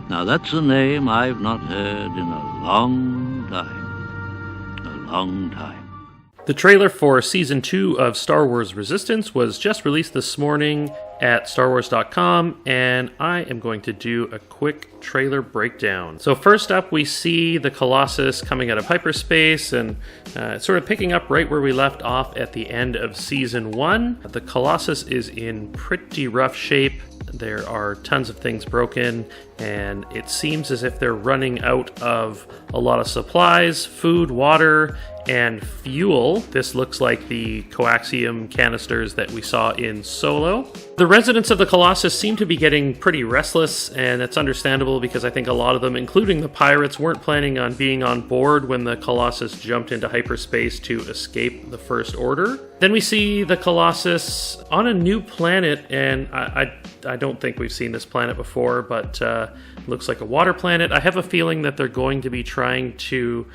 Now that's a name I've not heard in a long time. A long time. The trailer for Season 2 of Star Wars Resistance was just released this morning at StarWars.com, and I am going to do a quick trailer breakdown. So first up, we see the Colossus coming out of hyperspace and sort of picking up right where we left off at the end of Season 1. The Colossus is in pretty rough shape. There are tons of things broken, and it seems as if they're running out of a lot of supplies, food, water, and fuel. This looks like the coaxium canisters that we saw in Solo. The residents of the Colossus seem to be getting pretty restless, and it's understandable because I think a lot of them, including the pirates, weren't planning on being on board when the Colossus jumped into hyperspace to escape the First Order. Then we see the Colossus on a new planet, and I don't think we've seen this planet before, but looks like a water planet. I have a feeling that they're going to be trying to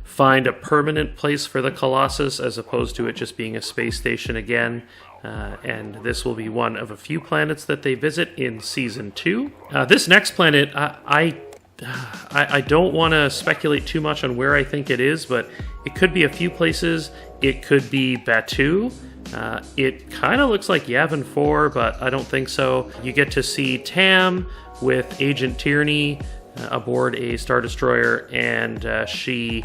find a permanent place for the Colossus as opposed to it just being a space station again. And this will be one of a few planets that they visit in Season 2. This next planet, I don't want to speculate too much on where I think it is, but it could be a few places. It could be Batuu. It kind of looks like Yavin 4, but I don't think so. You get to see Tam with Agent Tierney aboard a Star Destroyer, and she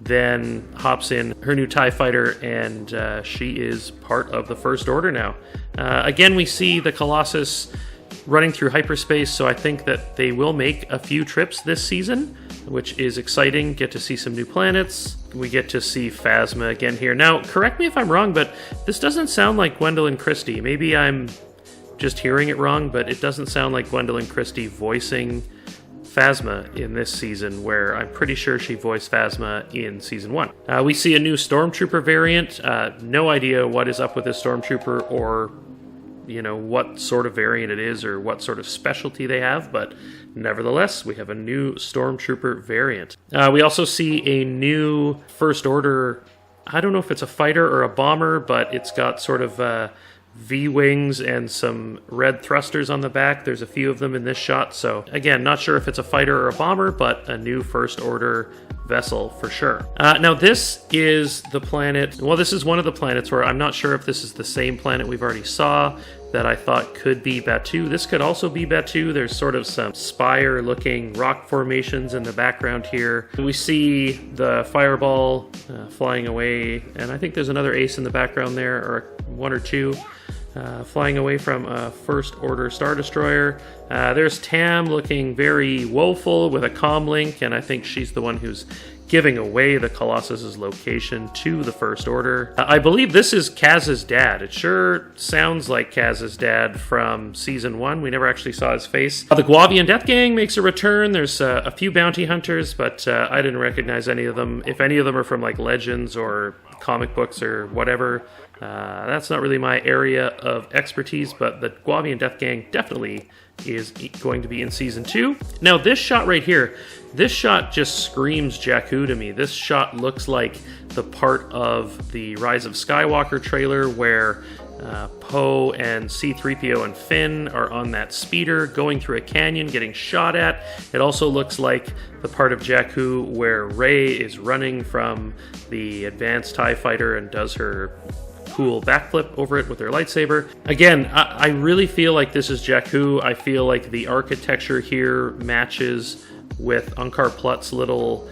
then hops in her new TIE fighter, and she is part of the First Order now. Again, we see the Colossus running through hyperspace, so I think that they will make a few trips this season, which is exciting. Get to see some new planets. We get to see Phasma again here. Now, correct me if I'm wrong, but this doesn't sound like Gwendoline Christie. Maybe I'm just hearing it wrong, but it doesn't sound like Gwendoline Christie voicing Phasma in this season, where I'm pretty sure she voiced Phasma in Season 1. We see a new Stormtrooper variant. No idea what is up with this Stormtrooper, or what sort of variant it is, or what sort of specialty they have, but nevertheless, we have a new Stormtrooper variant. We also see a new First Order, I don't know if it's a fighter or a bomber, but it's got sort of V-wings and some red thrusters on the back. There's a few of them in this shot, so again, not sure if it's a fighter or a bomber, but a new First Order vessel for sure. Now this is the planet, well, this is one of the planets where I'm not sure if this is the same planet we've already saw that I thought could be Batuu. This could also be Batuu. There's sort of some spire-looking rock formations in the background here. We see the Fireball flying away, and I think there's another Ace in the background there, or one or two. Flying away from a First Order Star Destroyer. There's Tam looking very woeful with a comlink, and I think she's the one who's giving away the Colossus's location to the First Order. I believe this is Kaz's dad. It sure sounds like Kaz's dad from Season 1. We never actually saw his face. The Guavian Death Gang makes a return. There's a few bounty hunters, but I didn't recognize any of them. If any of them are from like Legends or comic books or whatever, that's not really my area of expertise, but the Guavian Death Gang definitely is going to be in Season 2. Now, this shot right here, this shot just screams Jakku to me. This shot looks like the part of the Rise of Skywalker trailer where Poe and C-3PO and Finn are on that speeder going through a canyon getting shot at. It also looks like the part of Jakku where Rey is running from the advanced TIE fighter and does her cool backflip over it with their lightsaber. Again, I really feel like this is Jakku. I feel like the architecture here matches with Unkar Plutt's little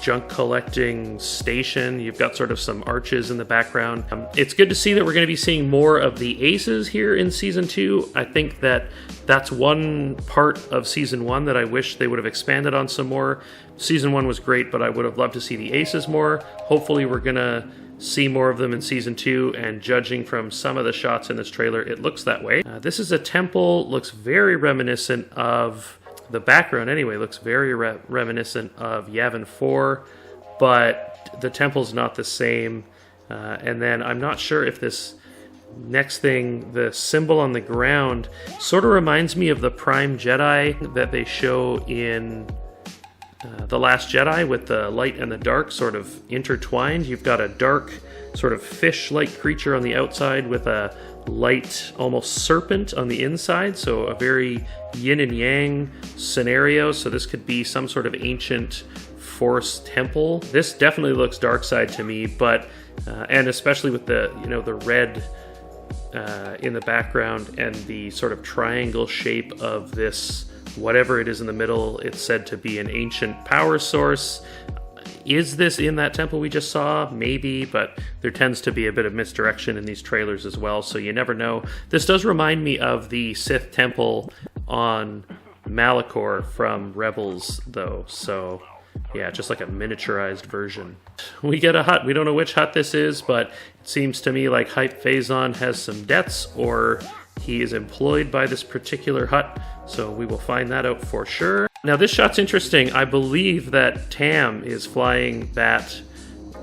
junk collecting station. You've got sort of some arches in the background. It's good to see that we're going to be seeing more of the Aces here in Season 2. I think that that's one part of Season 1 that I wish they would have expanded on some more. Season 1 was great, but I would have loved to see the Aces more. Hopefully we're going to see more of them in Season 2, and judging from some of the shots in this trailer, it looks that way. This is a temple, looks very reminiscent of, the background anyway, looks very reminiscent of Yavin 4, but the temple's not the same. And then I'm not sure if this next thing, the symbol on the ground, sort of reminds me of the Prime Jedi that they show in The Last Jedi, with the light and the dark sort of intertwined. You've got a dark sort of fish-like creature on the outside with a light, almost serpent on the inside, so a very yin and yang scenario. So this could be some sort of ancient forest temple. This definitely looks dark side to me, but and especially with the the red in the background and the sort of triangle shape of this whatever it is in the middle. It's said to be an ancient power source. Is this in that temple we just saw? Maybe, but there tends to be a bit of misdirection in these trailers as well, so you never know. This does remind me of the Sith temple on Malachor from Rebels, though, so yeah, just like a miniaturized version. We get a hut. We don't know which hut this is, but it seems to me like Hype Phazon has some debts, or he is employed by this particular hut, so we will find that out for sure. Now this shot's interesting. I believe that Tam is flying that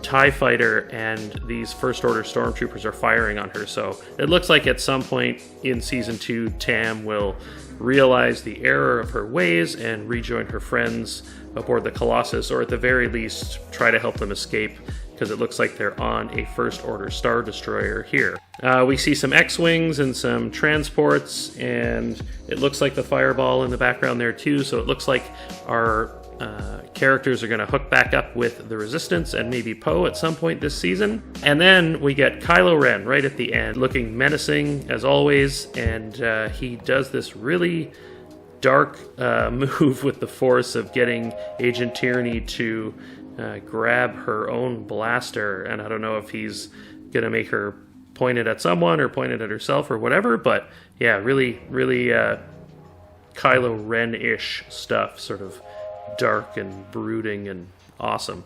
TIE fighter and these First Order stormtroopers are firing on her, so it looks like at some point in Season 2, Tam will realize the error of her ways and rejoin her friends aboard the Colossus, or at the very least try to help them escape, because it looks like they're on a First Order Star Destroyer here. We see some X-Wings and some transports, and it looks like the Fireball in the background there too, so it looks like our characters are going to hook back up with the Resistance and maybe Poe at some point this season. And then we get Kylo Ren right at the end, looking menacing as always, and he does this really dark move with the Force of getting Agent Tyranny to grab her own blaster, and I don't know if he's gonna make her point it at someone or point it at herself or whatever, but yeah, really Kylo Ren-ish stuff, sort of dark and brooding and awesome.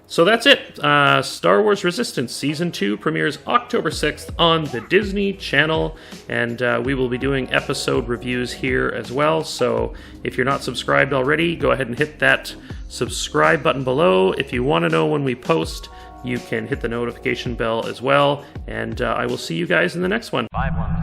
So that's it. Star Wars Resistance Season 2 premieres October 6th on the Disney Channel, and we will be doing episode reviews here as well. So if you're not subscribed already, go ahead and hit that subscribe button below. If you want to know when we post, you can hit the notification bell as well, and I will see you guys in the next one. 5-1.